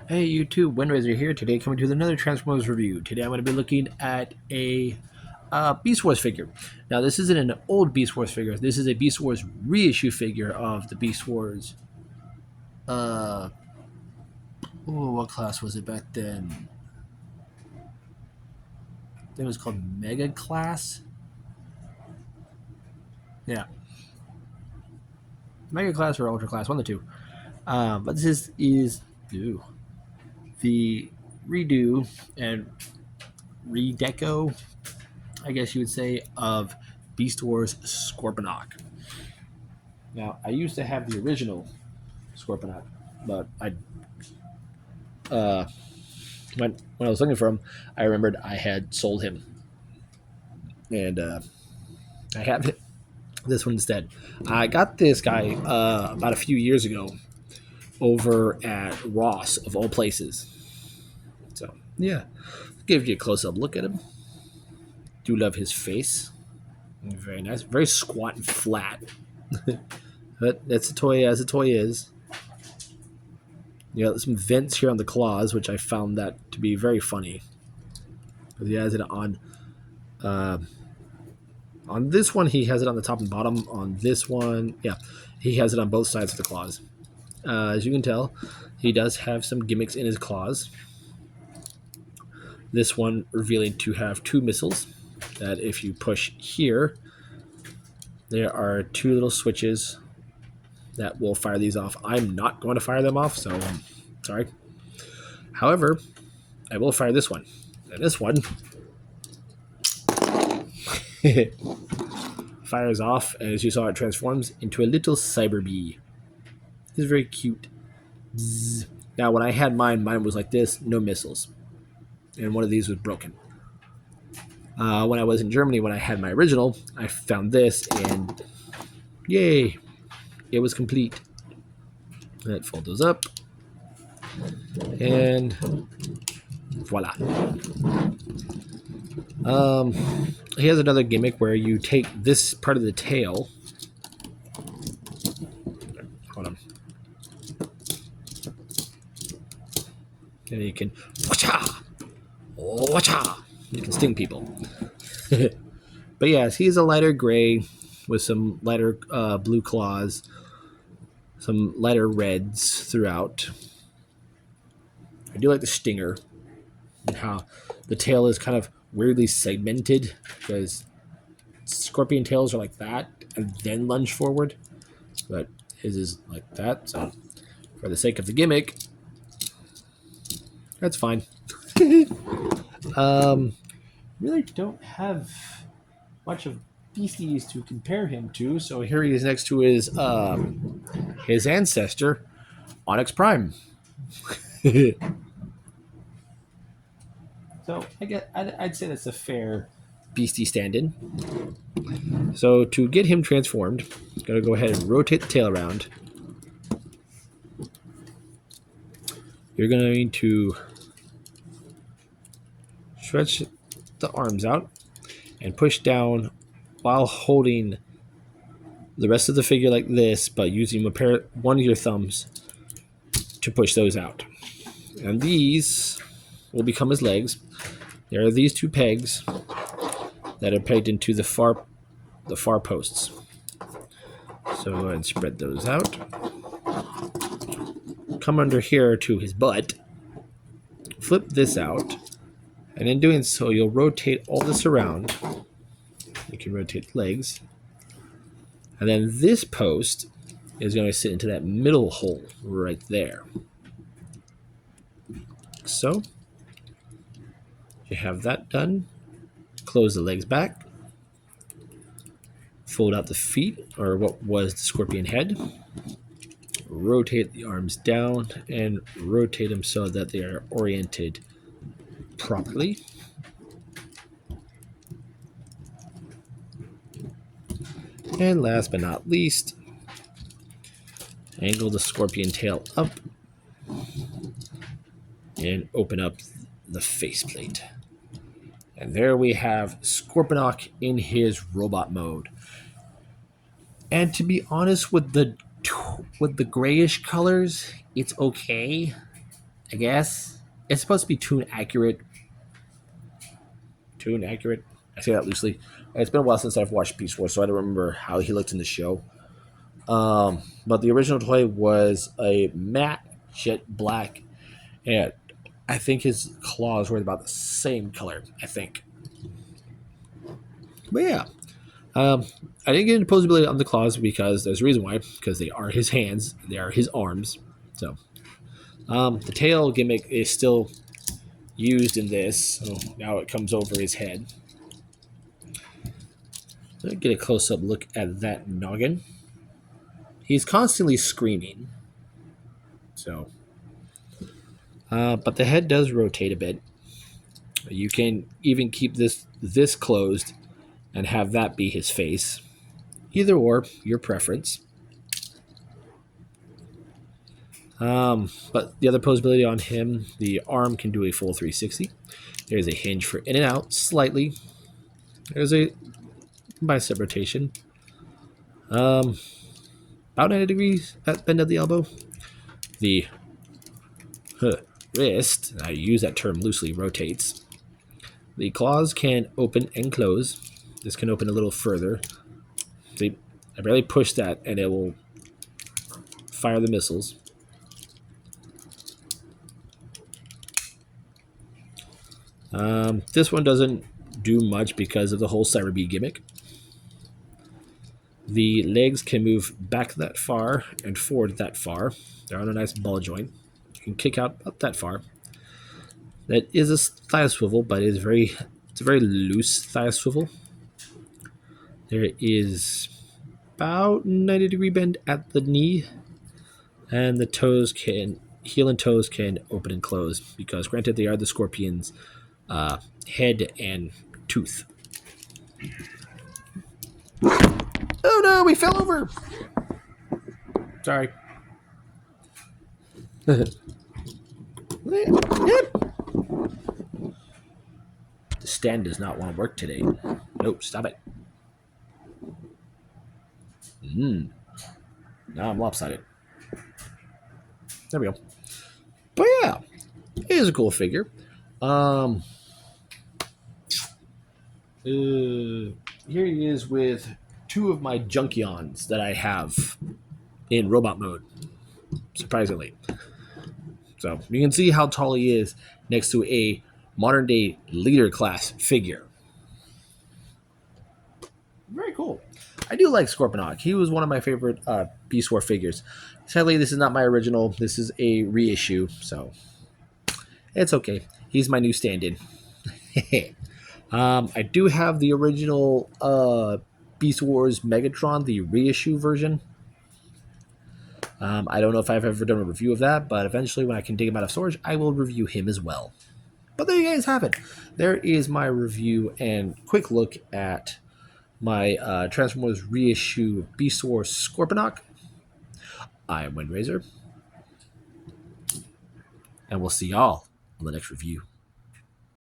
Hey YouTube, Windraiser here. Today coming to another Transformers review. Today I'm going to be looking at a Beast Wars figure. Now this isn't an old Beast Wars figure. This is a Beast Wars reissue figure of the Beast Wars. Uh, what class was it back then? I think it was called Mega Class. Yeah, Mega Class or Ultra Class, one of the two. But this is the redo and redeco, I guess you would say, of Beast Wars Scorpinok. Now, I used to have the original Scorpinok, but uh, when I was looking for him, I remembered I had sold him, and I have this one instead. I got this guy about a few years ago over at Ross, of all places. So, yeah, give you a close up look at him. Do love his face. Very nice. Very squat and flat. But that's a toy as a toy is. You got some vents here on the claws, which I found that to be very funny. Because he has it on this one, he has it on the top and bottom. On this one, yeah, he has it on both sides of the claws. As you can tell, he does have some gimmicks in his claws. This one revealing to have two missiles that if you push here, there are two little switches that will fire these off. I'm not going to fire them off, so sorry. However, I will fire this one. And this one fires off, and as you saw, it transforms into a little cyber bee. It's very cute. Bzz. Now, when I had mine was like this, no missiles. And one of these was broken. When I was in Germany, when I had my original, I found this, and yay, it was complete. Let's fold those up. And voila. He has another gimmick where you take this part of the tail. Hold on. And you can you can sting people. But yes, he's a lighter gray with some lighter blue claws, some lighter reds throughout. I do like the stinger and how the tail is kind of weirdly segmented, because scorpion tails are like that and then lunge forward, but his is like that. So for the sake of the gimmick, that's fine. Really don't have much of beasties to compare him to, so here he is next to his ancestor, Onyx Prime. So I'd say that's a fair beastie stand-in. So to get him transformed, I'm gonna go ahead and rotate the tail around. You're going to stretch the arms out and push down while holding the rest of the figure like this, but using one of your thumbs to push those out. And these will become his legs. There are these two pegs that are pegged into the far posts. So go ahead and spread those out. Come under here to his butt. Flip this out. And in doing so, you'll rotate all this around. You can rotate the legs. And then this post is going to sit into that middle hole right there. So, you have that done. Close the legs back. Fold out the feet, or what was the scorpion head. Rotate the arms down and rotate them so that they are oriented properly. And last but not least, angle the scorpion tail up and open up the faceplate. And there we have Scorpinok in his robot mode. And to be honest, with the grayish colors, it's okay. I guess it's supposed to be tune accurate. Tune accurate. I say that loosely. It's been a while since I've watched Beast Wars, so I don't remember how he looked in the show. But the original toy was a matte jet black, and I think his claws were about the same color. I think. But yeah, I didn't get into posability on the claws because there's a reason why. Because they are his hands, they are his arms. So the tail gimmick is still used in this. So now it comes over his head. Let me get a close-up look at that noggin. He's constantly screaming. So, but the head does rotate a bit. You can even keep this closed and have that be his face. Either or, your preference. But the other posability on him, the arm can do a full 360. There's a hinge for in and out slightly. There's a bicep rotation. About 90 degrees at bend of the elbow. The wrist, I use that term loosely, rotates. The claws can open and close. This can open a little further. See, I barely push that and it will fire the missiles. This one doesn't do much because of the whole Cyber Bee gimmick. The legs can move back that far and forward that far. They're on a nice ball joint. You can kick out up that far. That is a thigh swivel, but it's a very loose thigh swivel. There is about 90-degree bend at the knee, and the heel and toes can open and close because, granted, they are the Scorpion's head and tooth. Oh no, we fell over! Sorry. The stand does not want to work today. Nope, stop it. Now I'm lopsided. There we go. But yeah, it is a cool figure. Here he is with two of my Junkions that I have in robot mode, surprisingly. So you can see how tall he is next to a modern day leader class figure. Very cool. I do like Scorpinok. He was one of my favorite Beast War figures. Sadly, this is not my original. This is a reissue, so it's okay. He's my new stand-in. I do have the original Beast Wars Megatron, the reissue version. I don't know if I've ever done a review of that, but eventually when I can dig him out of storage, I will review him as well. But there you guys have it. There is my review and quick look at my Transformers reissue Beast Wars Scorpinok. I am Windrazor, and we'll see y'all on the next review.